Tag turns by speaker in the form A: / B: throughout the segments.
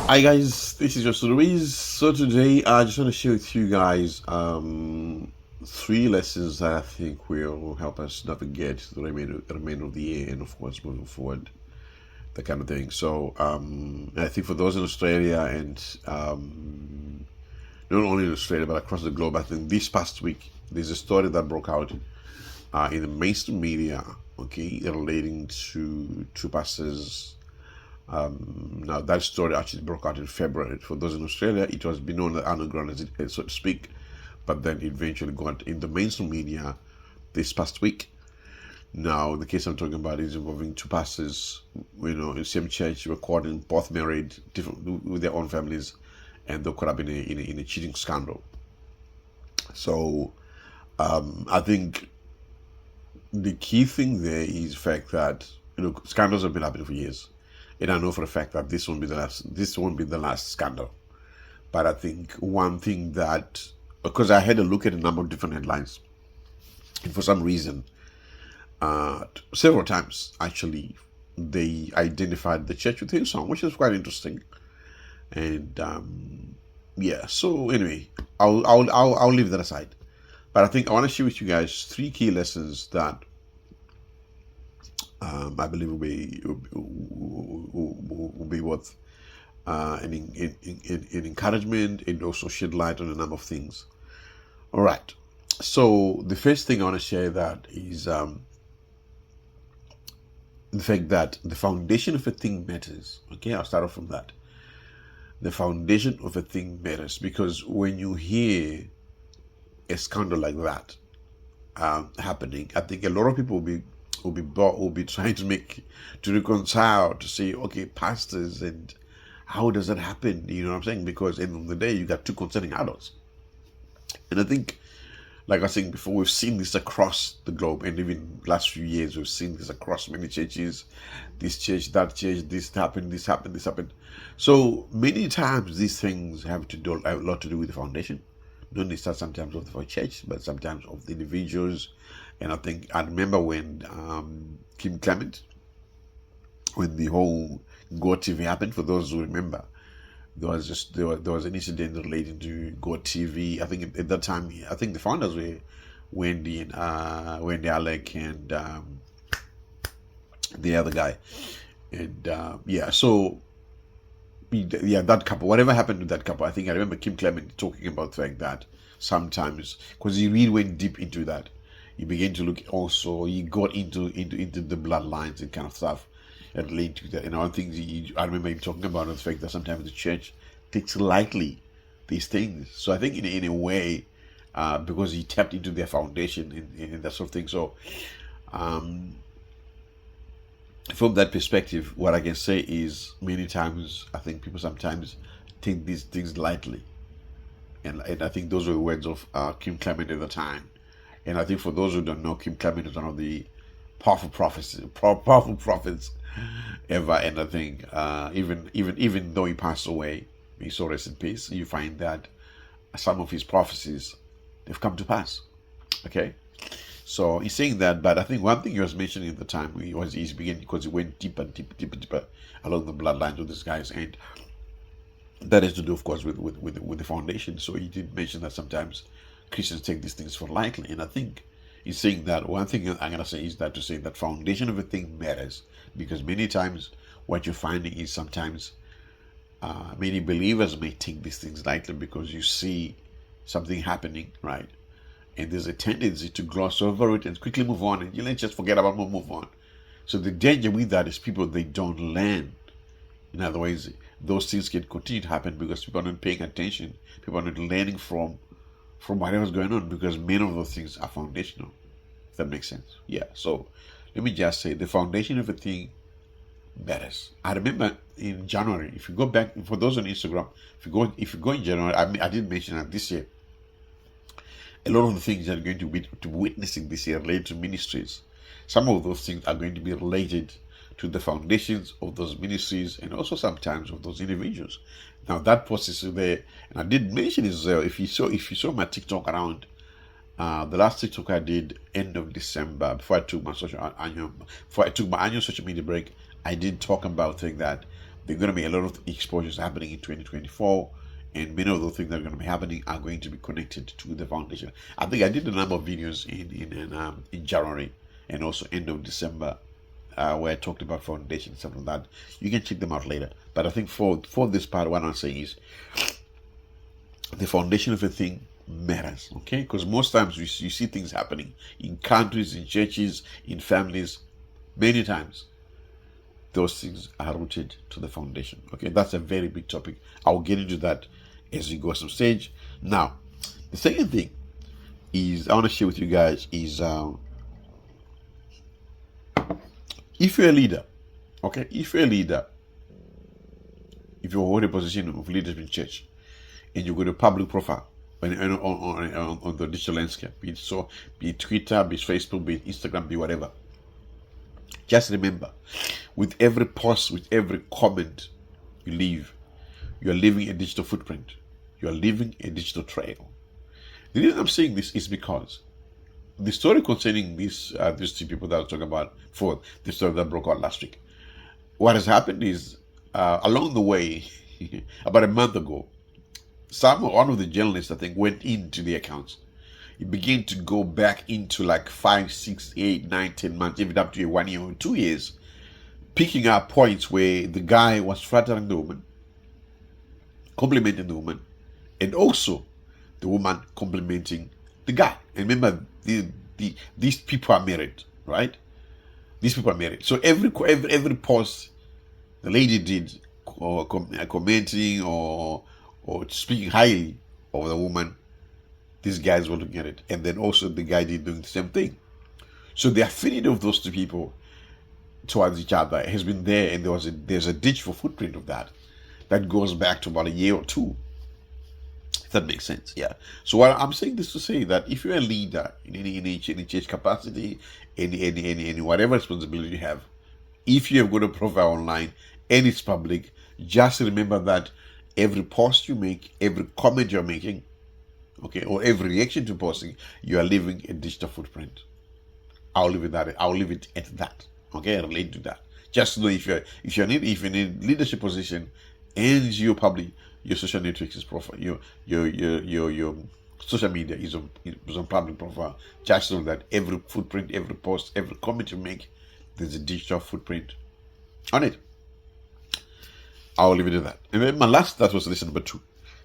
A: Hi guys, this is Joseph Ruiz. So today I just want to share with you guys three lessons that I think will help us navigate the remainder of the year and of course moving forward, that kind of thing. So I think for those in Australia and not only in Australia but across the globe, I think this past week there's a story that broke out in the mainstream media, okay, relating to two pastors. Now that story actually broke out in February. For those in Australia, it was been on the underground, so to speak, but then eventually got in the mainstream media this past week. Now the case I'm talking about is involving two pastors, in the same church, recording, both married, different with their own families, and they caught up in a cheating scandal. So I think the key thing there is the fact that scandals have been happening for years. And I know for a fact that this won't be the last. This won't be the last scandal. But I think one thing that, because I had a look at a number of different headlines, and for some reason, several times actually, they identified the church with Hillsong, which is quite interesting. And yeah, so anyway, I'll leave that aside. But I think I want to share with you guys three key lessons that I believe will be worth an encouragement and also shed light on a number of things. All right. So the first thing I want to share that is the fact that the foundation of a thing matters. Okay, I'll start off from that. The foundation of a thing matters because when you hear a scandal like that happening, I think a lot of people will be trying to reconcile, to say, okay, pastors, and how does that happen? You know what I'm saying? Because at the end of the day, you got two concerning adults. And I think, like I was saying before, we've seen this across the globe, and even last few years, we've seen this across many churches. This church, that church, this happened, this happened, this happened. So many times, these things have a lot to do with the foundation. Not necessarily sometimes of the church, but sometimes of the individuals. And I remember when Kim Clement, when the whole God TV happened. For those who remember, there was an incident relating to God TV. I think at that time, I think the founders were Wendy Alec and the other guy, and yeah. So yeah, that couple, whatever happened to that couple, I think I remember Kim Clement talking about the fact that sometimes, because he really went deep into that, he began to look also, he got into the bloodlines and kind of stuff and related to that. And one thing I remember him talking about the fact that sometimes the church takes lightly these things. So I think in a way, because he tapped into their foundation and that sort of thing. So from that perspective, what I can say is many times I think people sometimes take these things lightly, and I think those were the words of Kim Clement at the time. And I think for those who don't know, Kim Clement is one of the powerful prophets ever. And I think even though he passed away, may so rest in peace, you find that some of his prophecies, they've come to pass. Okay. So he's saying that, but I think one thing he was mentioning at the time he's beginning, because he went deeper along the bloodlines of these guys, and that has to do, of course, with the foundation. So he did mention that sometimes Christians take these things for lightly, and I think he's saying that one thing I'm gonna say is that to say that foundation of a thing matters, because many times what you're finding is sometimes many believers may take these things lightly because you see something happening, right? And there's a tendency to gloss over it and quickly move on, and let's just forget about it, move on. So the danger with that is people, they don't learn. In other words, those things can continue to happen because people are not paying attention. People are not learning from whatever's going on, because many of those things are foundational. If that makes sense. Yeah. So let me just say the foundation of a thing matters. I remember in January, if you go back, for those on Instagram, if you go in January, I did mention that this year, a lot of the things that are going to be witnessing this year related to ministries. Some of those things are going to be related to the foundations of those ministries and also sometimes of those individuals. Now that process is there, and I did mention it as well. If you saw my TikTok around the last TikTok I did end of December, before I took my annual social media break, I did talk about thing that There are going to be a lot of exposures happening in 2024, and many of those things that are going to be happening are going to be connected to the foundation. I think I did a number of videos in January and also end of December, where I talked about foundation and stuff like that. You can check them out later. But I think for this part, what I'm saying is the foundation of a thing matters, okay? Because most times you see things happening in countries, in churches, in families. Many times those things are rooted to the foundation, okay? That's a very big topic. I'll get into that as we go some stage. Now, the second thing is I want to share with you guys is if you're a leader, okay? If you're a leader, if you hold a position of leadership in church, and you go to public profile on the digital landscape, be it Twitter, be it Facebook, be it Instagram, be whatever. Just remember, with every post, with every comment you leave, you are leaving a digital footprint. You are leaving a digital trail. The reason I'm saying this is because the story concerning these two people that I was talking about for the story that broke out last week, what has happened is along the way, about a month ago, one of the journalists, I think, went into the accounts. He began to go back into like 5, 6, 8, 9, 10 months, even up to 1 year or 2 years, picking up points where the guy was flattering the woman, complimenting the woman, and also the woman complimenting the guy. And remember, these people are married, right? These people are married. So every post the lady did, or commenting or speaking highly of the woman, these guys were looking at it. And then also the guy did doing the same thing. So the affinity of those two people towards each other has been there, and there's a digital footprint of that goes back to about a year or two. If that makes sense, yeah. So what I'm saying this to say that if you're a leader in any church capacity, any whatever responsibility you have, if you have got a profile online and it's public, just remember that every post you make, every comment you're making, okay, or every reaction to posting, you are leaving a digital footprint. I'll leave it at that. Okay, relate to that. Just know if you're in a leadership position and you're public, your social networks is profile. Your social media is on public profile. Just know that every footprint, every post, every comment you make, there's a digital footprint on it. I'll leave it at that. And then that was lesson number 2.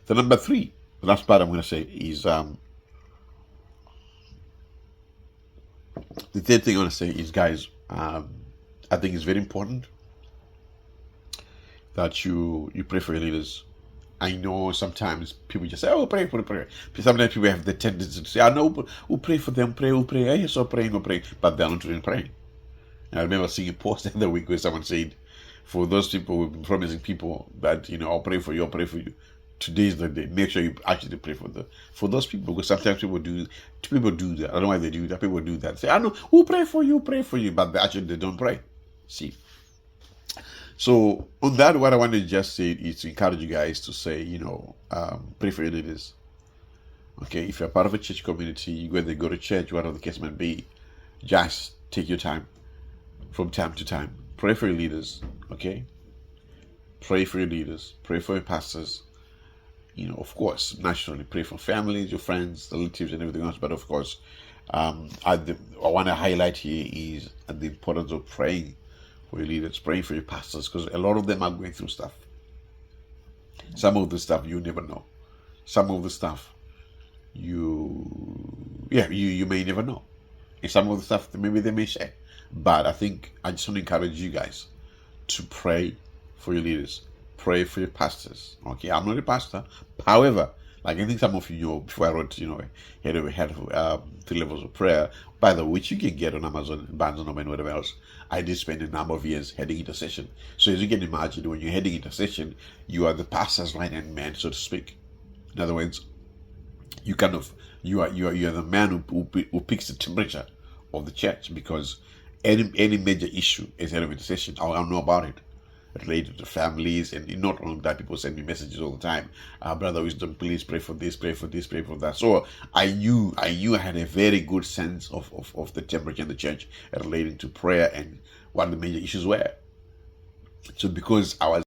A: The number 3, the last part I'm going to say is the third thing I want to say is, guys, I think it's very important that you pray for your leaders. I know sometimes people just say, "Oh, pray for the prayer." Sometimes people have the tendency to say, "I know, we'll pray for them, we'll pray. I saw praying, we'll pray," but they're not really praying. And I remember seeing a post the other week where someone said, for those people who've been promising people that, I'll pray for you, today's the day. Make sure you actually pray for those people, because sometimes people do that. I don't know why they do that. People do that. Say, "I know, we'll pray for you," but they don't pray. See. So on that, what I want to just say is to encourage you guys to say, pray for your leaders. Okay, if you're part of a church community, you whether go to church, whatever the case might be, just take your time from time to time. Pray for your leaders, okay? Pray for your leaders. Pray for your pastors. Of course, naturally, pray for families, your friends, relatives, and everything else. But of course, I want to highlight here is the importance of praying for your leaders, praying for your pastors, because a lot of them are going through stuff. Some of the stuff you never know. Some of the stuff you may never know. And some of the stuff maybe they may share. But I just want to encourage you guys to pray for your leaders. Pray for your pastors. Okay, I'm not a pastor. However, like I think some of you know, before I wrote, head over head 3 levels of prayer, by the way, which you can get on Amazon, Barnes & Noble, and whatever else. I did spend a number of years heading intercession. So as you can imagine, when you're heading intercession, you are the pastor's right-hand man, so to speak. In other words, you are the man who picks the temperature of the church, because any major issue as head of intercession, I'll know about it, related to families. And not only that, people send me messages all the time, "Brother Wisdom, please pray for this, pray for this, pray for that." So I knew I had a very good sense of the temperature in the church relating to prayer and what the major issues were. So because I was